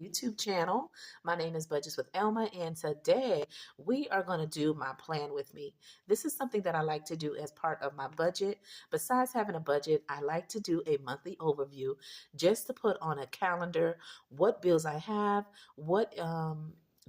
YouTube channel. My name is Budgets with Elma, and today we are going to do my plan with me. This is something that I like to do as part of my budget. Besides having a budget, I like to do a monthly overview just to put on a calendar what bills I have, what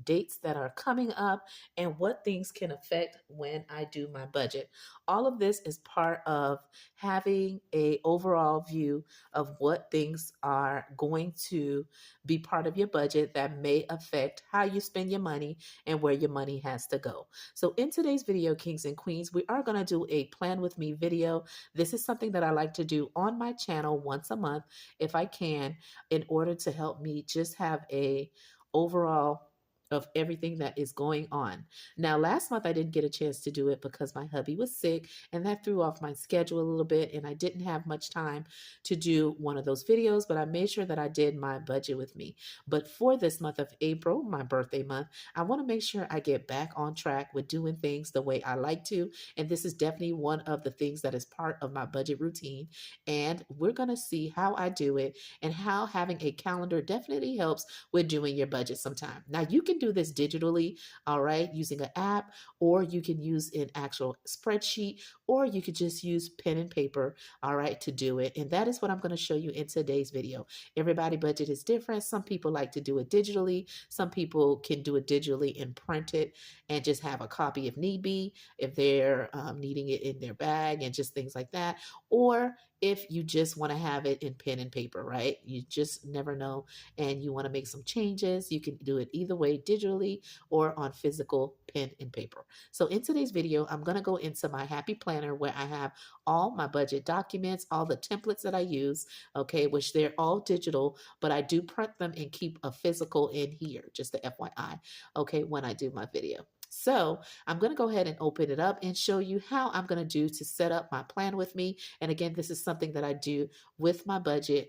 dates that are coming up, and what things can affect when I do my budget. All of this is part of having a overall view of what things are going to be part of your budget that may affect how you spend your money and where your money has to go. So in today's video, Kings and Queens, we are going to do a plan with me video. This is something that I like to do on my channel once a month if I can, in order to help me just have a overall of everything that is going on. Now, last month I didn't get a chance to do it because my hubby was sick, and that threw off my schedule a little bit, and I didn't have much time to do one of those videos, but I made sure that I did my budget with me. But for this month of April, my birthday month, I want to make sure I get back on track with doing things the way I like to. And this is definitely one of the things that is part of my budget routine. And we're going to see how I do it and how having a calendar definitely helps with doing your budget sometime. Now, you can do this digitally, all right, using an app, or you can use an actual spreadsheet, or you could just use pen and paper, all right, to do it. And that is what I'm going to show you in today's video. Everybody budget is different. Some people like to do it digitally. Some people can do it digitally and print it and just have a copy if need be, if they're needing it in their bag and just things like that. Or if you just want to have it in pen and paper, right? You just never know, and you want to make some changes, you can do it either way, digitally or on physical pen and paper. So in today's video, I'm going to go into my Happy Planner where I have all my budget documents, all the templates that I use, okay, which they're all digital, but I do print them and keep a physical in here, just the FYI, okay, when I do my video. So I'm going to go ahead and open it up and show you how I'm going to do to set up my plan with me. And again, this is something that I do with my budget,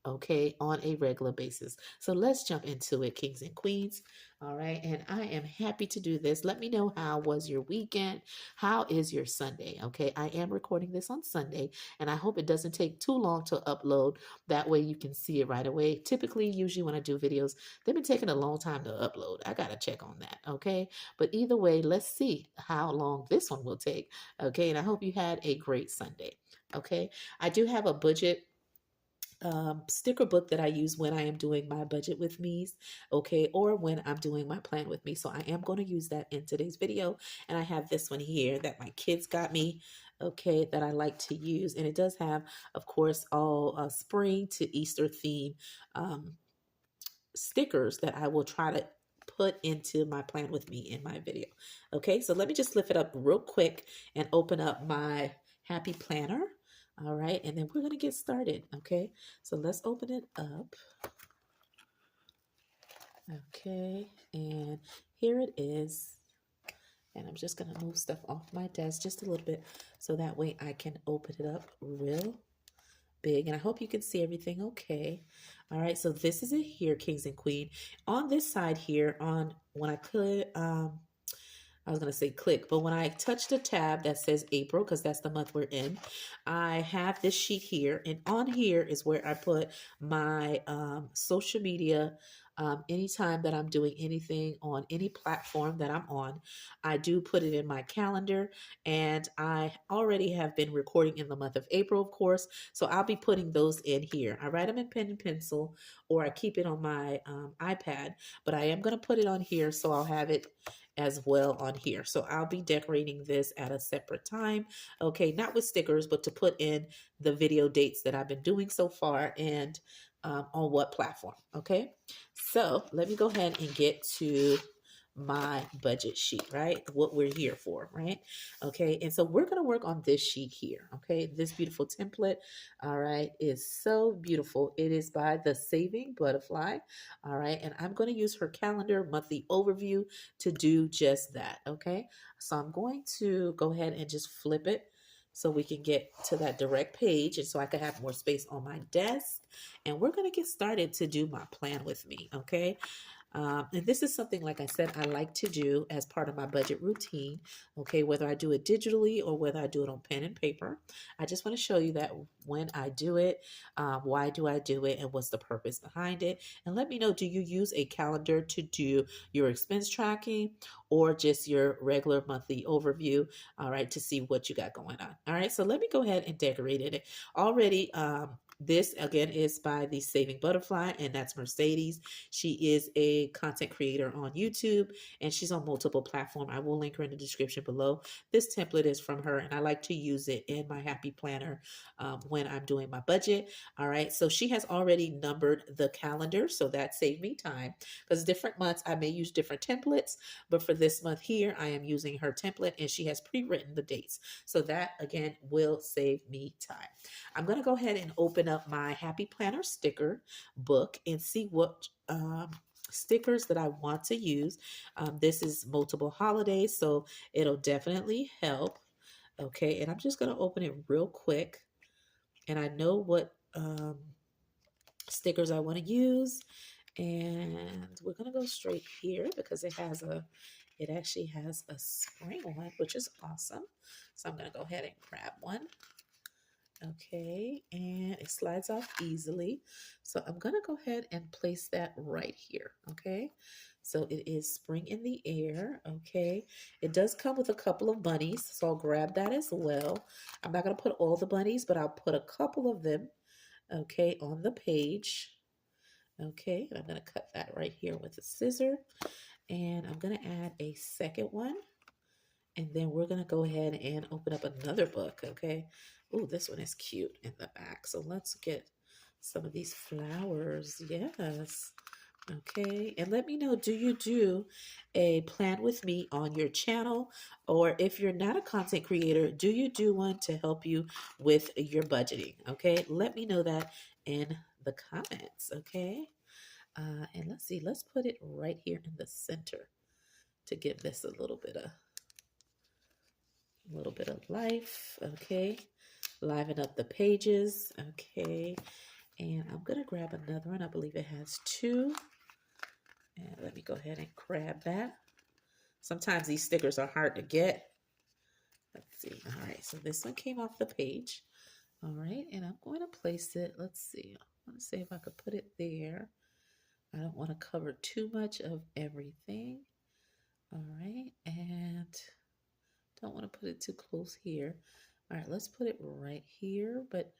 okay, on a regular basis. So let's jump into it, Kings and Queens. All right, and I am happy to do this. Let me know, how was your weekend? How is your Sunday? Okay, I am recording this on Sunday, and I hope it doesn't take too long to upload. That way you can see it right away. Typically, usually when I do videos, they've been taking a long time to upload. I got to check on that, okay? But either way, let's see how long this one will take, okay? And I hope you had a great Sunday, okay? I do have a budget sticker book that I use when I am doing my budget with me's, okay, or when I'm doing my plan with me. So I am going to use that in today's video. And I have this one here that my kids got me, okay, that I like to use. And it does have, of course, all spring to Easter theme stickers that I will try to put into my plan with me in my video. Okay, so let me just lift it up real quick and open up my Happy Planner. All right, and then we're going to get started, okay? So let's open it up. Okay, and here it is. And I'm just going to move stuff off my desk just a little bit so that way I can open it up real big. And I hope you can see everything okay. All right, so this is it here, Kings and Queen. On this side here, on when I click, I was going to say click, but when I touch the tab that says April, because that's the month we're in, I have this sheet here. And on here is where I put my social media. Anytime that I'm doing anything on any platform that I'm on, I do put it in my calendar. And I already have been recording in the month of April, of course. So I'll be putting those in here. I write them in pen and pencil, or I keep it on my iPad, but I am going to put it on here so I'll have it as well on here. So I'll be decorating this at a separate time. Okay, not with stickers, but to put in the video dates that I've been doing so far and on what platform. Okay, so let me go ahead and get to my budget sheet, right? What we're here for, right? Okay, and so we're going to work on this sheet here. Okay, this beautiful template, all right, is so beautiful. It is by the Saving Butterfly, all right, and I'm going to use her calendar monthly overview to do just that. Okay, so I'm going to go ahead and just flip it so we can get to that direct page, and so I can have more space on my desk. And we're going to get started to do my plan with me. Okay, And this is something, like I said, I like to do as part of my budget routine. Okay, whether I do it digitally or whether I do it on pen and paper. I just want to show you that when I do it, why do I do it, and what's the purpose behind it. And let me know, do you use a calendar to do your expense tracking or just your regular monthly overview? All right, to see what you got going on. All right, so let me go ahead and decorate it already. This again is by the Saving Butterfly, and that's Mercedes. She is a content creator on YouTube, and she's on multiple platforms. I will link her in the description below. This template is from her, and I like to use it in my Happy Planner when I'm doing my budget. All right, so she has already numbered the calendar, so that saved me time, because different months I may use different templates, but for this month here, I am using her template, and she has pre-written the dates. So that again will save me time. I'm going to go ahead and open up my Happy Planner sticker book and see what stickers that I want to use. This is multiple holidays, so it'll definitely help. Okay, and I'm just going to open it real quick. And I know what stickers I want to use. And we're going to go straight here because it actually has a spring one, which is awesome. So I'm going to go ahead and grab one. Okay, and it slides off easily. So I'm going to go ahead and place that right here. Okay, so it is spring in the air. Okay, it does come with a couple of bunnies, so I'll grab that as well. I'm not going to put all the bunnies, but I'll put a couple of them, okay, on the page. Okay, and I'm going to cut that right here with a scissor. And I'm going to add a second one. And then we're going to go ahead and open up another book, okay? Oh, this one is cute in the back. So let's get some of these flowers. Yes. Okay. And let me know, do you do a plan with me on your channel? Or if you're not a content creator, do you do one to help you with your budgeting? Okay. Let me know that in the comments. Okay. And let's see, let's put it right here in the center to give this a little bit of life. Okay, liven up the pages. Okay, and I'm gonna grab another one. I believe it has two, and let me go ahead and grab that. Sometimes these stickers are hard to get. Let's see. All right, so this one came off the page. All right, and I'm going to place it. Let's see. I want to see if I could put it there. I don't want to cover too much of everything. All right, and don't want to put it too close here. All right, let's put it right here, but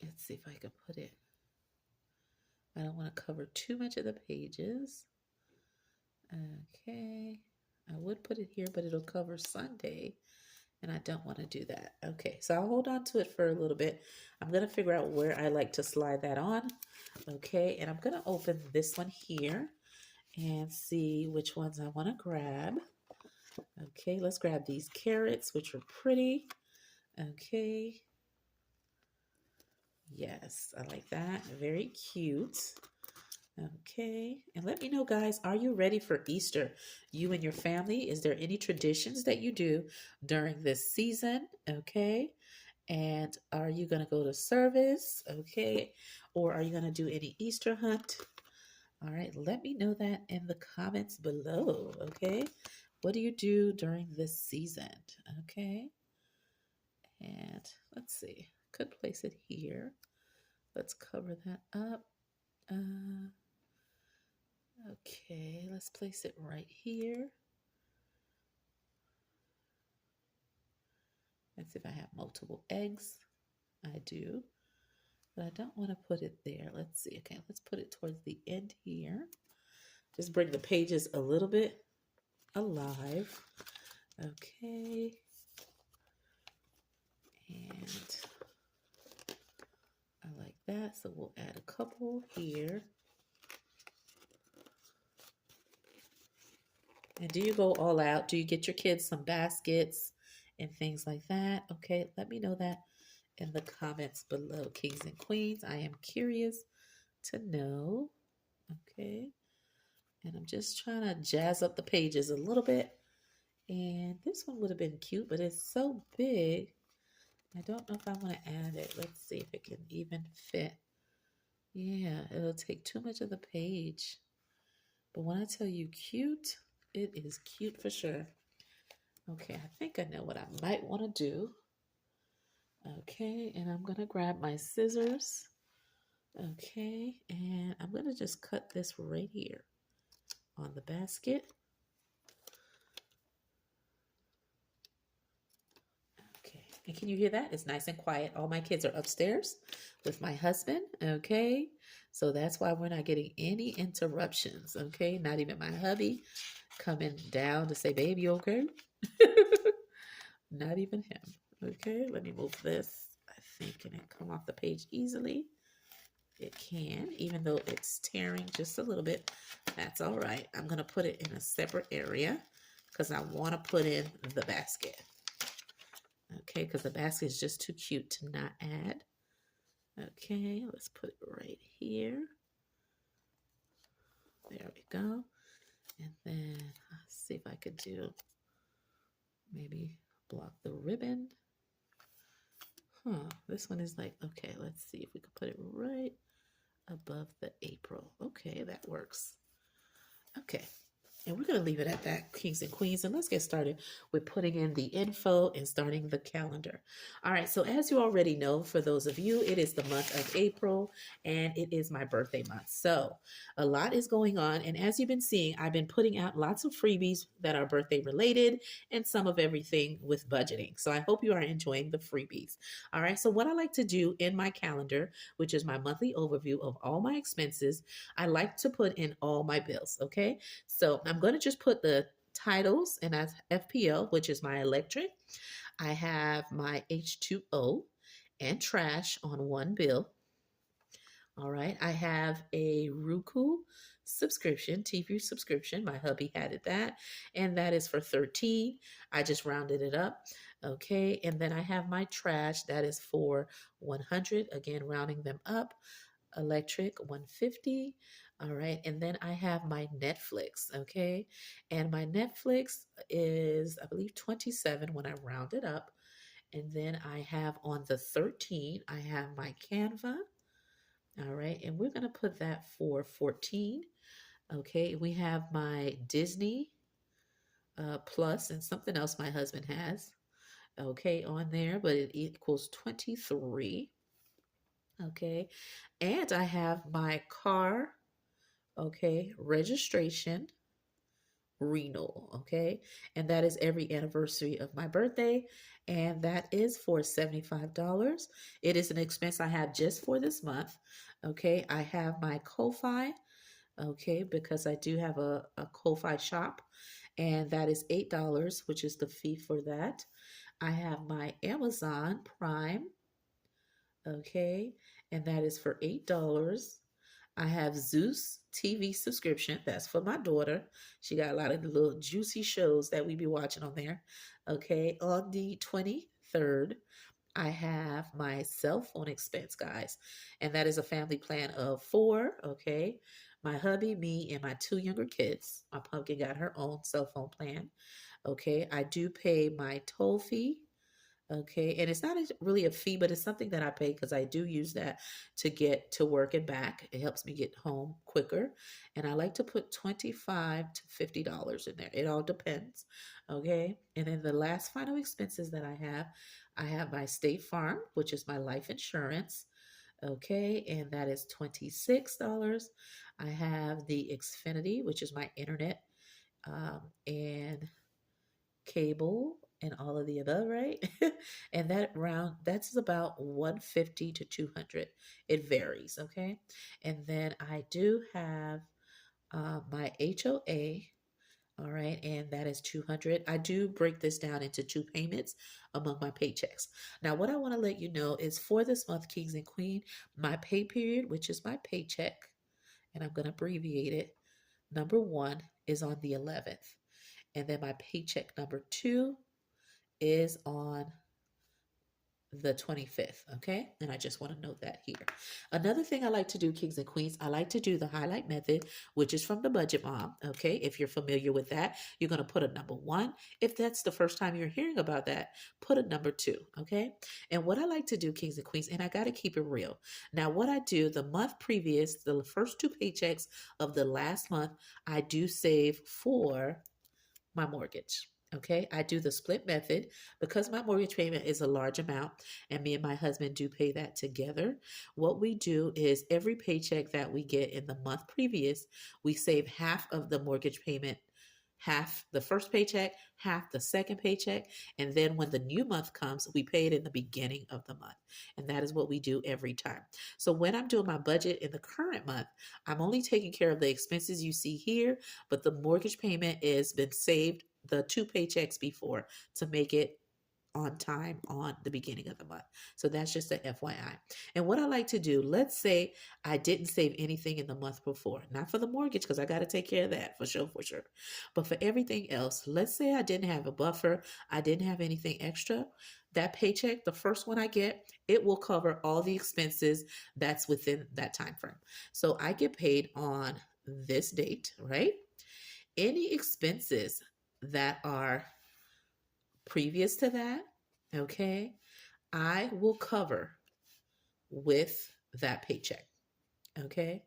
let's see if I can put it. I don't want to cover too much of the pages. Okay, I would put it here, but it'll cover Sunday, and I don't want to do that. Okay, so I'll hold on to it for a little bit. I'm going to figure out where I like to slide that on. Okay, and I'm going to open this one here and see which ones I want to grab. Okay, let's grab these carrots, which are pretty. Okay. Yes, I like that. Very cute. Okay. And let me know, guys, are you ready for Easter? You and your family, is there any traditions that you do during this season? Okay. And are you going to go to service? Okay. Or are you going to do any Easter hunt? All right. Let me know that in the comments below. Okay. What do you do during this season? Okay. And let's see. Could place it here. Let's cover that up. Okay, let's place it right here. Let's see if I have multiple eggs. I do, but I don't want to put it there. Let's see. Okay, let's put it towards the end here. Just bring the pages a little bit alive. Okay. And I like that, so we'll add a couple here. And do you go all out? Do you get your kids some baskets and things like that? Okay, let me know that in the comments below, kings and queens. I am curious to know. Okay, and I'm just trying to jazz up the pages a little bit. And this one would have been cute, but it's so big. I don't know if I want to add it. Let's see if it can even fit. Yeah, it'll take too much of the page. But when I tell you cute, it is cute for sure. Okay, I think I know what I might want to do. Okay, and I'm going to grab my scissors. Okay, and I'm going to just cut this right here on the basket. Okay, and can you hear that? It's nice and quiet. All my kids are upstairs with my husband. Okay, so that's why we're not getting any interruptions. Okay, not even my hubby coming down to say, baby, okay? Not even him. Okay, let me move this. I think can it come off the page easily? It can, even though it's tearing just a little bit. That's all right. I'm going to put it in a separate area because I want to put in the basket. Okay, because the basket is just too cute to not add. Okay, let's put it right here. There we go. And then let's see if I could do maybe block the ribbon. This one is like, okay, let's see if we could put it right above the April. Okay, that works. Okay, and we're going to leave it at that, kings and queens, and let's get started with putting in the info and starting the calendar. All right, so as you already know, for those of you, it is the month of April, and it is my birthday month. So a lot is going on, and as you've been seeing, I've been putting out lots of freebies that are birthday related and some of everything with budgeting. So I hope you are enjoying the freebies. All right, so what I like to do in my calendar, which is my monthly overview of all my expenses, I like to put in all my bills, okay? So I'm going to just put the titles, and that's FPL, which is my electric. I have my H2O and trash on one bill. All right. I have a Roku subscription, TV subscription. My hubby added that, and that is for 13. I just rounded it up. Okay. And then I have my trash that is for 100. Again, rounding them up. Electric 150. All right. And then I have my Netflix. Okay. And my Netflix is, I believe, 27 when I round it up. And then I have on the 13, I have my Canva. All right. And we're going to put that for 14. Okay. We have my Disney Plus and something else my husband has. Okay. On there, but it equals 23. Okay. And I have my car, okay, registration renewal, okay, and that is every anniversary of my birthday, and that is for $75. It is an expense I have just for this month. Okay, I have my Ko-Fi, okay, because I do have a Ko-Fi shop, and that is $8, which is the fee for that. I have my Amazon Prime, okay, and that is for $8. I have Zeus TV subscription. That's for my daughter. She got a lot of little juicy shows that we be watching on there. Okay, on the 23rd, I have my cell phone expense, guys, and that is a family plan of 4. Okay, my hubby, me, and my 2 younger kids. My pumpkin got her own cell phone plan. Okay, I do pay my toll fee. Okay, and it's not really a fee, but it's something that I pay because I do use that to get to work and back. It helps me get home quicker, and I like to put $25 to $50 in there. It all depends. Okay, and then the last final expenses that I have my State Farm, which is my life insurance. Okay, and that is $26. I have the Xfinity, which is my internet, and cable and all of the above, right? And that's about 150 to 200. It varies, okay? And then I do have my HOA, all right, and that is 200. I do break this down into 2 payments among my paychecks. Now, what I want to let you know is for this month, Kings and Queen, my pay period, which is my paycheck, and I'm going to abbreviate it. Number 1 is on the 11th. And then my paycheck number 2 is on the 25th. Okay. And I just want to note that here. Another thing I like to do, kings and queens, I like to do the highlight method, which is from the Budget Mom. Okay. If you're familiar with that, you're going to put a number one. If that's the first time you're hearing about that, put a number two. Okay. And what I like to do, kings and queens, and I got to keep it real. Now, what I do the month previous, the first two paychecks of the last month, I do save for my mortgage. Okay, I do the split method because my mortgage payment is a large amount and me and my husband do pay that together. What we do is every paycheck that we get in the month previous, we save half of the mortgage payment, half the first paycheck, half the second paycheck. And then when the new month comes, we pay it in the beginning of the month. And that is what we do every time. So when I'm doing my budget in the current month, I'm only taking care of the expenses you see here, but the mortgage payment has been saved the two paychecks before to make it on time on the beginning of the month. So that's just a FYI. And what I like to do, let's say I didn't save anything in the month before, not for the mortgage, because I got to take care of that for sure, for sure. But for everything else, let's say I didn't have a buffer, I didn't have anything extra. That paycheck, the first one I get, it will cover all the expenses that's within that time frame. So I get paid on this date, right? Any expenses that are previous to that, okay, I will cover with that paycheck. Okay.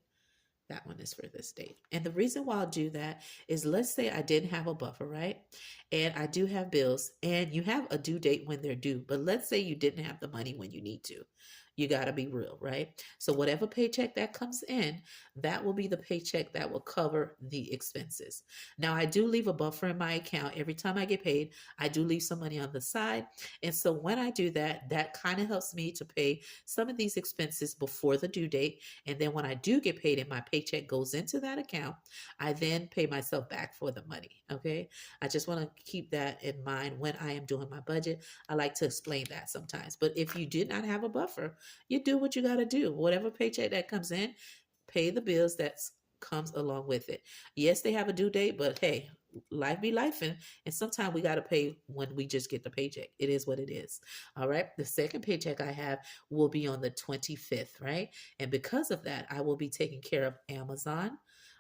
That one is for this date. And the reason why I'll do that is let's say I didn't have a buffer, right? And I do have bills and you have a due date when they're due, but let's say you didn't have the money when you need to. You got to be real, right? So whatever paycheck that comes in, that will be the paycheck that will cover the expenses. Now, I do leave a buffer in my account every time I get paid. I do leave some money on the side. And so when I do that, that kind of helps me to pay some of these expenses before the due date. And then when I do get paid and my paycheck goes into that account, I then pay myself back for the money. Okay. I just want to keep that in mind when I am doing my budget. I like to explain that sometimes. But if you did not have a buffer, you do what you got to do. Whatever paycheck that comes in, pay the bills that comes along with it. Yes, they have a due date, but hey, life be life, and sometimes we got to pay when we just get the paycheck. It is what it is. All right. The second paycheck I have will be on the 25th, right? And because of that, I will be taking care of Amazon,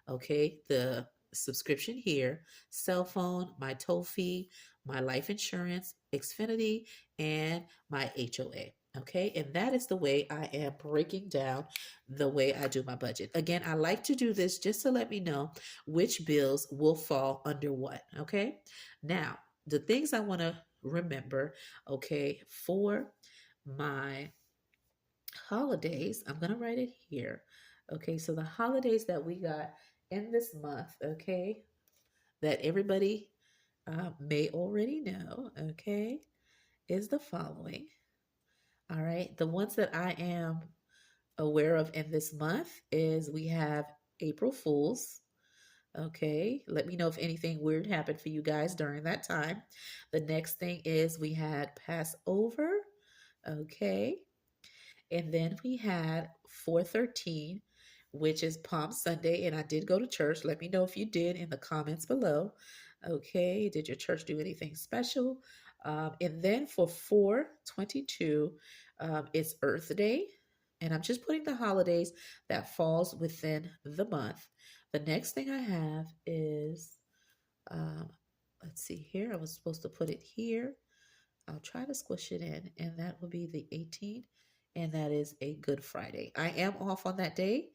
okay, the subscription here, cell phone, my toll fee, my life insurance, Xfinity, and my HOA. Okay, and that is the way I am breaking down the way I do my budget. Again, I like to do this just to let me know which bills will fall under what. Okay, now the things I want to remember, okay, for my holidays, I'm going to write it here. Okay, so the holidays that we got in this month, okay, that everybody may already know, okay, is the following. All right, the ones that I am aware of in this month is we have April Fools. Okay, let me know if anything weird happened for you guys during that time. The next thing is we had Passover. Okay, and then we had 413, which is Palm Sunday. And I did go to church. Let me know if you did in the comments below. Okay. Did your church do anything special? And then for 422, it's Earth Day. And I'm just putting the holidays that falls within the month. The next thing I have is, um, let's see here. I was supposed to put it here. I'll try to squish it in, and that will be the 18th, and that is a Good Friday. I am off on that day.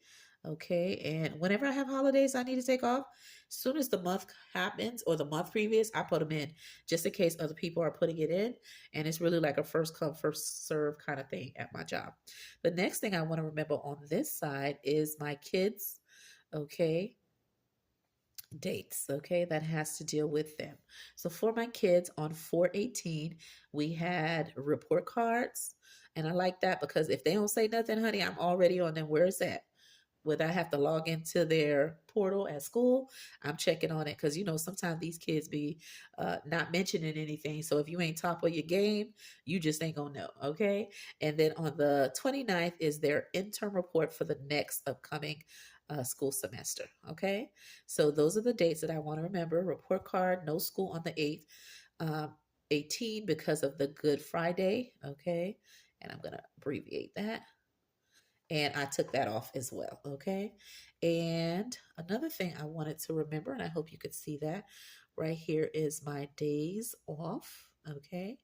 Okay, and whenever I have holidays I need to take off, as soon as the month happens or the month previous, I put them in just in case other people are putting it in. And it's really like a first come, first serve kind of thing at my job. The next thing I want to remember on this side is my kids. Okay, dates, okay, that has to deal with them. So for my kids on 418, we had report cards. And I like that because if they don't say nothing, honey, I'm already on them. Where is that? Whether I have to log into their portal at school, I'm checking on it because sometimes these kids be not mentioning anything. So if you ain't top of your game, you just ain't gonna know. Okay. And then on the 29th is their interim report for the next upcoming school semester. Okay. So those are the dates that I want to remember. Report card, no school on the 8th. Um, 18 because of the Good Friday. Okay. and I'm going to abbreviate that. And I took that off as well. Okay. And another thing I wanted to remember, and I hope you could see that right here is my days off. Okay.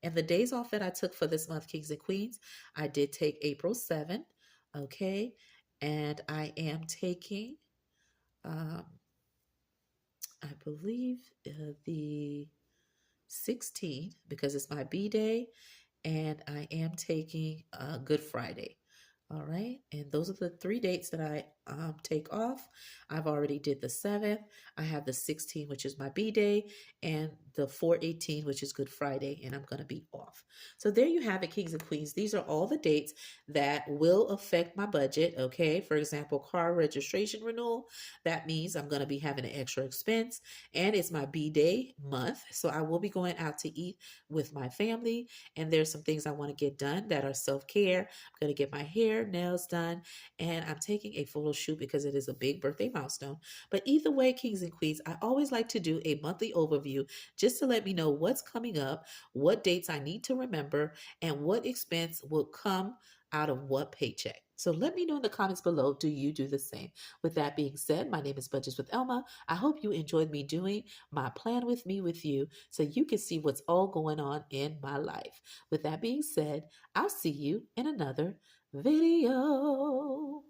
And the days off that I took for this month, Kings and Queens, I did take April 7th. Okay. And I am taking, um, I believe, the 16th because it's my B day, and I am taking Good Friday. All right, and those are the 3 dates that I take off. I've already did the 7th. I have the 16th, which is my B day, and the 4/18, which is Good Friday, and I'm going to be off. So there you have it, Kings and Queens. These are all the dates that will affect my budget. Okay, for example, car registration renewal. That means I'm going to be having an extra expense, and it's my B day month, so I will be going out to eat with my family. And there's some things I want to get done that are self-care. I'm going to get my hair, nails done, and I'm taking a photo shoot because it is a big birthday milestone. But either way, Kings and Queens, I always like to do a monthly overview just to let me know what's coming up, what dates I need to remember, and what expense will come out of what paycheck. So let me know in the comments below, do you do the same? With that being said, my name is Budgets with Elma. I hope you enjoyed me doing my plan with me with you so you can see what's all going on in my life. With that being said, I'll see you in another video.